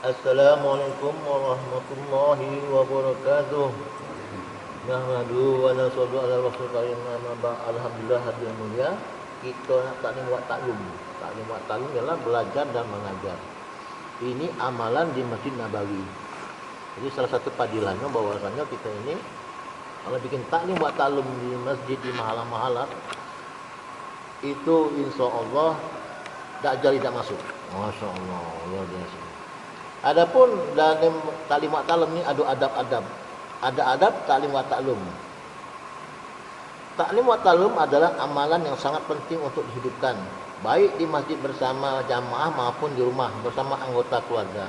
Assalamualaikum warahmatullahi wabarakatuh. Nahmadu wa nasallu ala rasulillah nama ba alhamdulillah hadirin mulia. Kita nak taklim wa taklum. Taklim wa taklum ialah belajar dan mengajar. Ini amalan di Masjid Nabawi. Jadi salah satu padilannya bahwasanya kita ini kalau bikin taklim wa taklum di masjid di mahalah-mahalah itu insya Allah Dajjal tidak masuk. Masya Allah, luar biasa. Adapun dalam taklim wa taklum ini ada adab-adab. Ada adab taklim wa taklum. Taklim wa taklum adalah amalan yang sangat penting untuk dihidupkan, baik di masjid bersama jamaah maupun di rumah bersama anggota keluarga.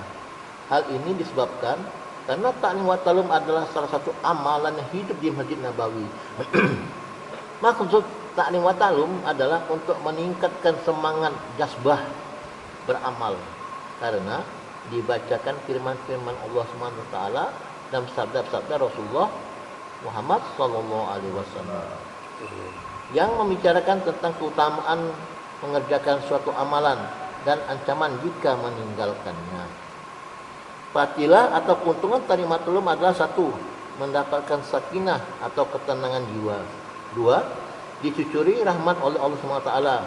Hal ini disebabkan karena taklim wa taklum adalah salah satu amalan yang hidup di Masjid Nabawi. Maksud taklim wa taklum adalah untuk meningkatkan semangat jazbah beramal, karena dibacakan firman-firman Allah Subhanahu wa taala dan sabda-sabda Rasulullah Muhammad sallallahu alaihi wasallam yang membicarakan tentang keutamaan mengerjakan suatu amalan dan ancaman jika meninggalkannya. Fadilah atau keuntungan taklim wa taklum adalah: satu, mendapatkan sakinah atau ketenangan jiwa. Dua, dicucuri rahmat oleh Allah Subhanahu wa taala.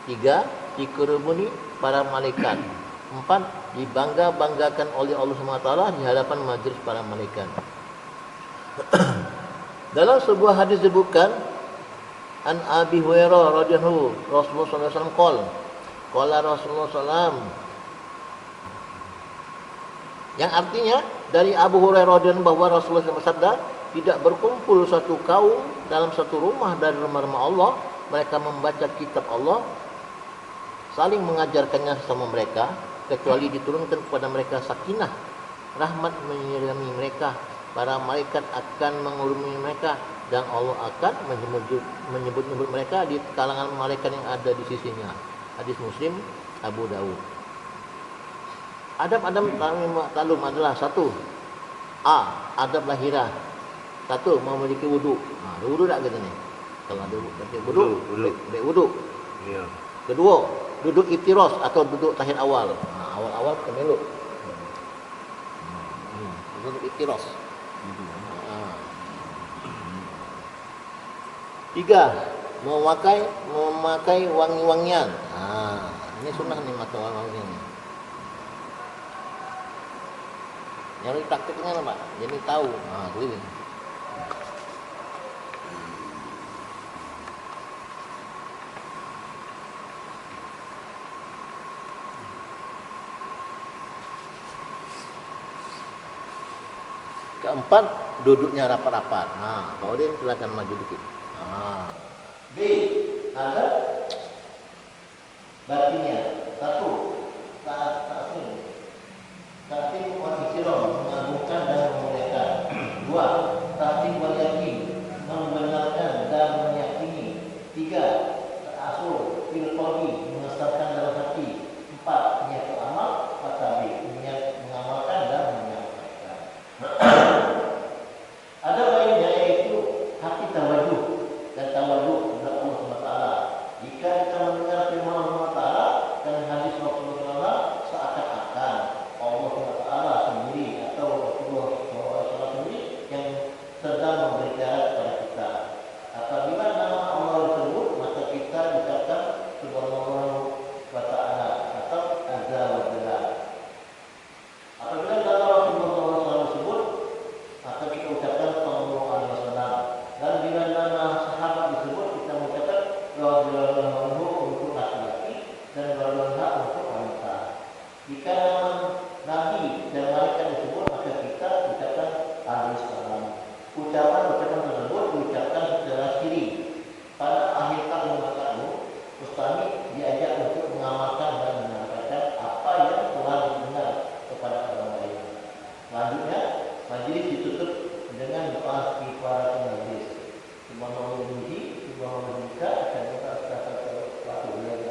Tiga, dikerumuni para malaikat. Empat, dibangga-banggakan oleh Allah Subhanahu wa taala di hadapan majelis para malaikat. Dalam sebuah hadis disebutkan an Abi Hurairah radhiyallahu Rasulullah sallallahu alaihi wasallam qala Rasulullah sallallahu yang artinya dari Abu Hurairah radhiyallahu bahwa Rasulullah SAW bersabda, tidak berkumpul satu kaum dalam satu rumah dari rumah-rumah Allah, mereka membaca kitab Allah, saling mengajarkannya sama mereka, kecuali diturunkan kepada mereka sakinah, rahmat menyelimuti mereka, para malaikat akan mengurungi mereka, dan Allah akan menyebut-nyebut mereka di kalangan malaikat yang ada di sisinya. Hadis Muslim, Abu Dawud. Adab-adab taklim wa taklum adalah: satu, adab lahirah. Satu, memiliki wudu. Ada wudu tak kita ni? Kalau ada wudu, baik wudu. Ya. Kedua, duduk iftiras atau duduk tahiyat awal. Awal-awal kemeluk. Duduk iftiras. Tiga, memakai wangi-wangian. Ini sunnah nih, mata wangi-wangian. Yang praktiknya apa? Jadi tahu. Ini. Keempat, duduknya rapat-rapat. Kalau dia silakan maju dikit. B, ada batinnya. Satu, ta'zim wa ihtiram, mengagungkan dan memuliakan. Dua, ta'zim wal yakin, membenarkan dan meyakini. Tiga, ta'assur fil qalbi, mengesahkan dalam hati. Empat, niat amal, fatabi, niat mengamalkan dan menyampaikan. Ada lainnya yaitu hati tawajuh dan tawajuh kepada Allah SWT. Jika kita mendengar firman Allah SWT dan hadis Rasulullah, seakan-akan Allah SWT sendiri atau Rasulullah SAW sendiri yang sedang berbicara kepada kita. Apabila nama Allah disebut, maka kita ucapkan Subhanallah wa ta'ala atau Azza wa Jalla. Apabila nama Rasulullah SAW disebut, maka kita ucapkan Sallallahu Alaihi Wasallam. Dan bila nama sahabat disebut, kita mengucapkan radhiyallahu anhu untuk laki-laki dan radhiyallahu anha untuk wanita. Jika nama Nabi dan malaikat disebut, maka kita ucapkan alaihi salam. Ucapan tersebut diucapkan secara siri. Pada akhir taklim wa taklum, mustami diajak untuk mengamalkan dan menyampaikan apa yang telah didengar kepada orang lain. Selanjutnya, majlis ditutup dengan doa kifaratul majlis. Subhanallah, subhanallah,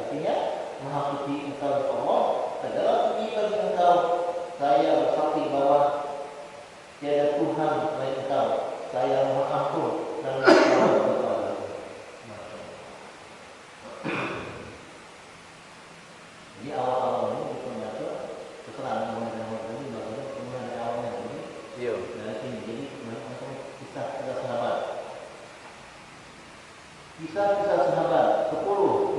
artinya Maha Suci Engkau Allah, segala puji bagi Engkau. Saya bersaksi bahwa tiada Tuhan selain Engkau. Saya mohon ampun dan jadi awal-awal ini kita membaca keterangan mengenai Iya. Dari sini jadi macam kisah sahabat. Kisah sahabat 10.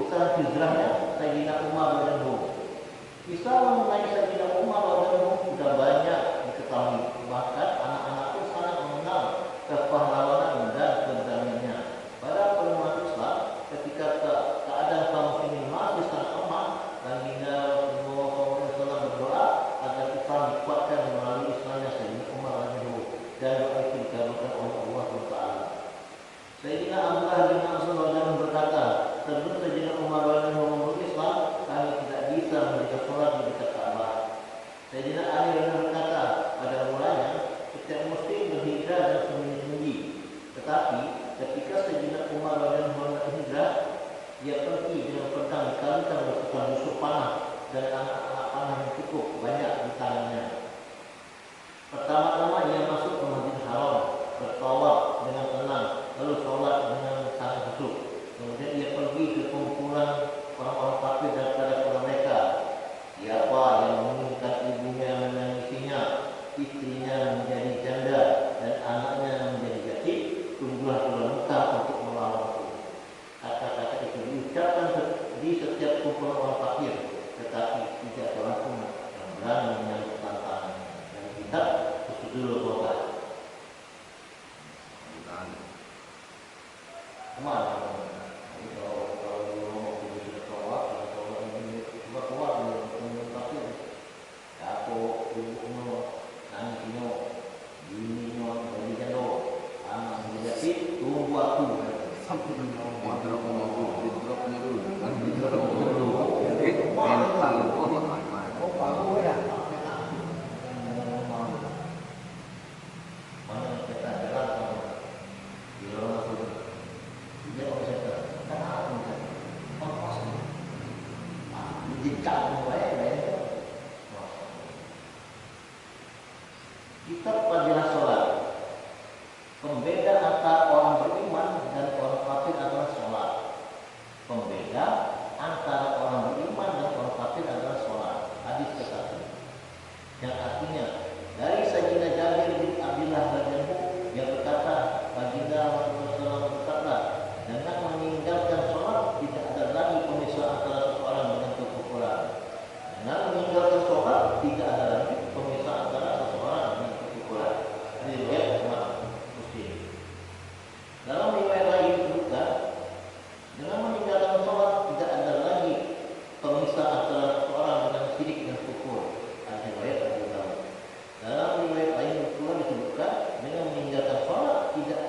Kisah hijrahnya Sayyidina Umar radhiyallahu anhu. Kisah mengenai Sayyidina Umar radhiyallahu anhu sudah banyak diketahui. Bahkan anak-anak pun sangat mengenal kepahlawanan dan keberaniannya. Pada permulaan Islam, ketika keadaan kaum muslimin masih sangat lemah, baginda Rasulullah SAW berdoa agar Islam dikuatkan melalui Islamnya Sayyidina Umar radhiyallahu anhu, dan doa itu dikabulkan oleh Allah Taala. Sayyidina Abdullah bin Mas'ud radhiyallahu anhu berkata, sebelum Sayyidina Umar radhiyallahu anhu memeluk Islam, kami tidak bisa mendirikan sholat di dekat Ka'bah. Sayyidina Ali radhiyallahu anhu berkata, pada mulanya setiap muslim berhijrah dan sembunyi-sembunyi. Tetapi ketika Sayyidina Umar radhiyallahu anhu berhijrah, dia pergi dengan pedang dikalikan berserta musuh panah dan anak-anak panah yang cukup banyak di tangannya. Pertama-tama ia masuk ke Masjidil Haram, bertawaf dengan tenang, lalu sholat dengan sangat khusyuk. Kemudian ia pergi ke kumpulan orang-orang kafir daripada kepada mereka. Siapa yang menginginkan ibunya menangisinya, istrinya menjadi janda, dan anaknya menjadi yatim, tunggulah bulan Mekah untuk melawanku. Kata-kata itu diucapkan di setiap kumpulan orang kafir, tetapi tidak seorang pun yang berani menyambut tantangan. Dan kita dulu buat kemana? Kalau mau sudah keluar, kalau ini cuma keluar dengan kafir, aku ibunya nantinya bininya dari jando, anak menjadi tunggu aku sampai drop dulu, mental aku ya. Kitab Fadilah Sholat. Pembeda antara orang beriman dan orang kafir adalah sholat. Pembeda antara orang beriman dan orang kafir adalah sholat. Hadis ke-1. Yang artinya dari Sayyidina Jabir bin Abdullah radhiyallahu anhu yang berkata, baginda Rasulullah SAW berkata, dengan meninggalkan sholat tidak ada lagi pemisah antara seseorang dengan kekufuran. Dengan meninggalkan sholat tidak ada lagi pemisah antara seseorang dengan kekufuran. Ini riwayat Muslim. Dalam riwayat lain disebutkan, dengan meninggalkan sholat tidak ada lagi pemisah antara seseorang dengan syirik dan kufur. Ada riwayat Abu Dawud. Dalam riwayat lain pula disebutkan, dengan meninggalkan sholat tidak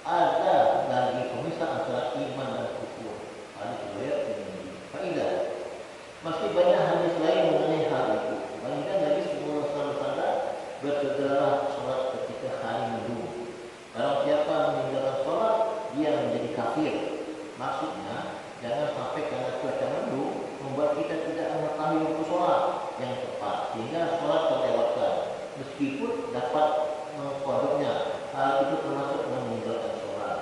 ada lagi pemisah antara iman dan kufur. Ada riwayat ini. Faedah. Masih banyak hadis lain mengenai hal itu. Baginda Nabi sallallahu alaihi wasallam bersegeralah sholat ketika hari mendung. Barang siapa meninggalkan sholat, dia menjadi kafir. Maksudnya, jangan sampai karena cuaca mendung membuat kita tidak mengetahui waktu sholat yang tepat, sehingga sholat terlewatkan. Meskipun dapat mengkodoknya, hal itu termasuk meninggalkan sholat.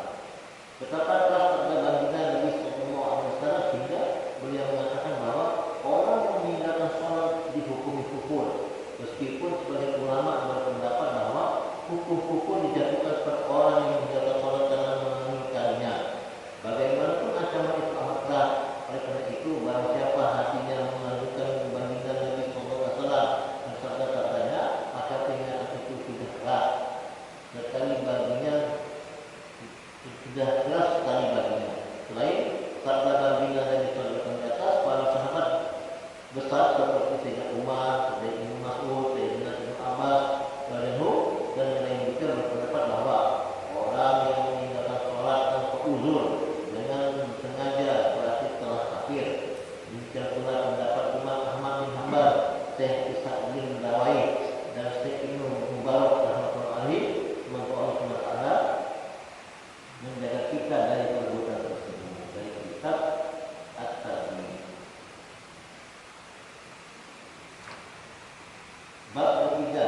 Betapa keras sabda baginda Nabi sallallahu alaihi wasallam sehingga beliau mengatakan bahwa orang yang meninggalkan sholat dihukumi kufur. Meskipun sebagian ulama berpendapat bahwa hukum kufur dijatuhkan kepada orang yang meninggalkan sholat karena mengingkarinya. Bagaimanapun ancaman itu amat berat. Oleh karena itu, barang siapa hatinya mengajukan baginda Nabi sallallahu alaihi wasallam dan sabda-sabdanya, maka peringatan itu sudah keras. Sekali baginya sudah keras sekali baginya. Selain sabda baginda Nabi sallallahu alaihi wasallam di atas, para sahabat besar seperti Sayyidina Umar, Sayyidina Mas'ud, Sayyidina Ibnu Abbas, radhiyallahu dan yang lain juga berpendapat bahwa orang yang meninggalkan sholat tanpa uzur dengan sengaja berarti telah kafir. Demikian pula pendapat Imam Ahmad bin Hanbal, Syekh Ishaq bin Dawai dan Syekh Ibnu Mubarak rahmatullahi alaihi. Semoga Allah SWT menjaga kita dari perbuatan tersebut. Dari kitab At-Tazmin. Bab ketiga,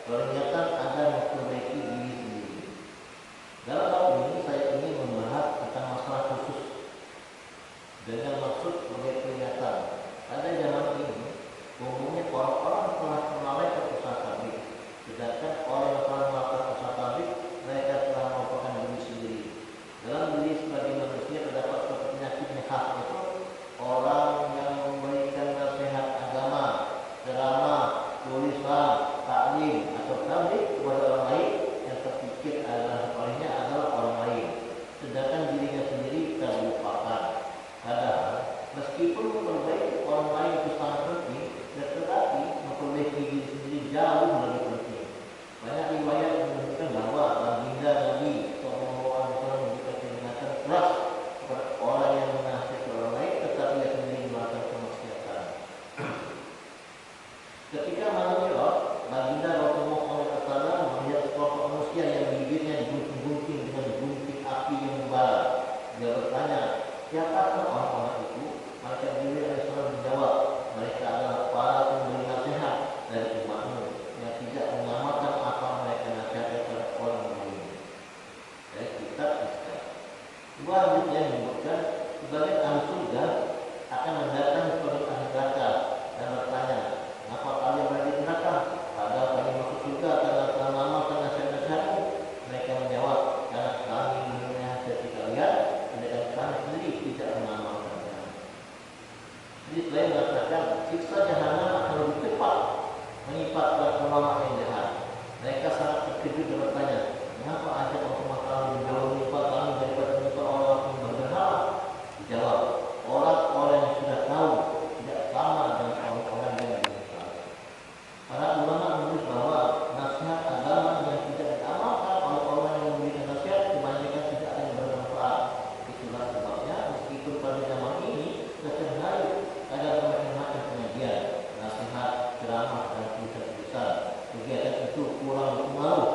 peringatan agar memperbaiki diri sendiri. Dalam bab ini saya ingin membahas tentang masalah khusus dengan maksud sebagai peringatan. Pada zaman ini, umumnya orang-orang telah melalaikan usaha tabligh, sedangkan orang tulisan, taklim atau tablik kepada orang lain yang terpikir olehnya adalah orang lain, sedangkan dirinya sendiri terlupakan. Padahal meskipun memperbaiki orang lain itu sangat penting, tetapi memperbaiki diri sendiri jauh lebih penting. Banyak riwayat menunjukkan bahwa baginda Nabi SAW memberikan peringatan keras kepada orang yang menasihati orang lain tetapi dia sendiri melakukan kemaksiatan. Ketika malam Mi'raj, baginda Rasulullah SAW melihat sekelompok manusia yang bibirnya digunting-gunting dengan gunting api yang membara. Dia bertanya, siapakah orang-orang itu? Malaikat Jibril AS menjawab, mereka adalah para pemberi nasihat dari umatmu yang tidak mengamalkan apa mereka nasihatkan kepada orang lain. Dari kitab Islam. Sebuah hadis yang menyebutkan sebagian ahli surga akan mendatang kepada ahli neraka dan bertanya, kenapa kalian berada di neraka? Padahal kalian masuk surga karena telah mengamalkan nasihat-nasihatmu. Mereka menjawab, karena kami menasihati kalian, sedangkan kami sendiri tidak mengamalkannya. Jadi selain mengatakan siksa jahanam akan lebih cepat menimpa para ulama yang jahat. Mereka sangat terkejut dan bertanya, mengapa ajak Allah menjauh menimpa kami daripada menimpa orang yang berhala? Dijawab, orang-orang yang sudah tahu tidak sama dengan orang-orang yang menyesal. Para ulama menulis bahwa nasihat agama yang tidak diamalkan oleh orang yang memberikan nasihat kebanyakan tidak akan bermanfaat. Itulah sebabnya meskipun pada zaman ini sehari ada macam-macam pengajian, nasihat, ceramah dan tulisan-tulisan, kegiatan itu kurang berpengaruh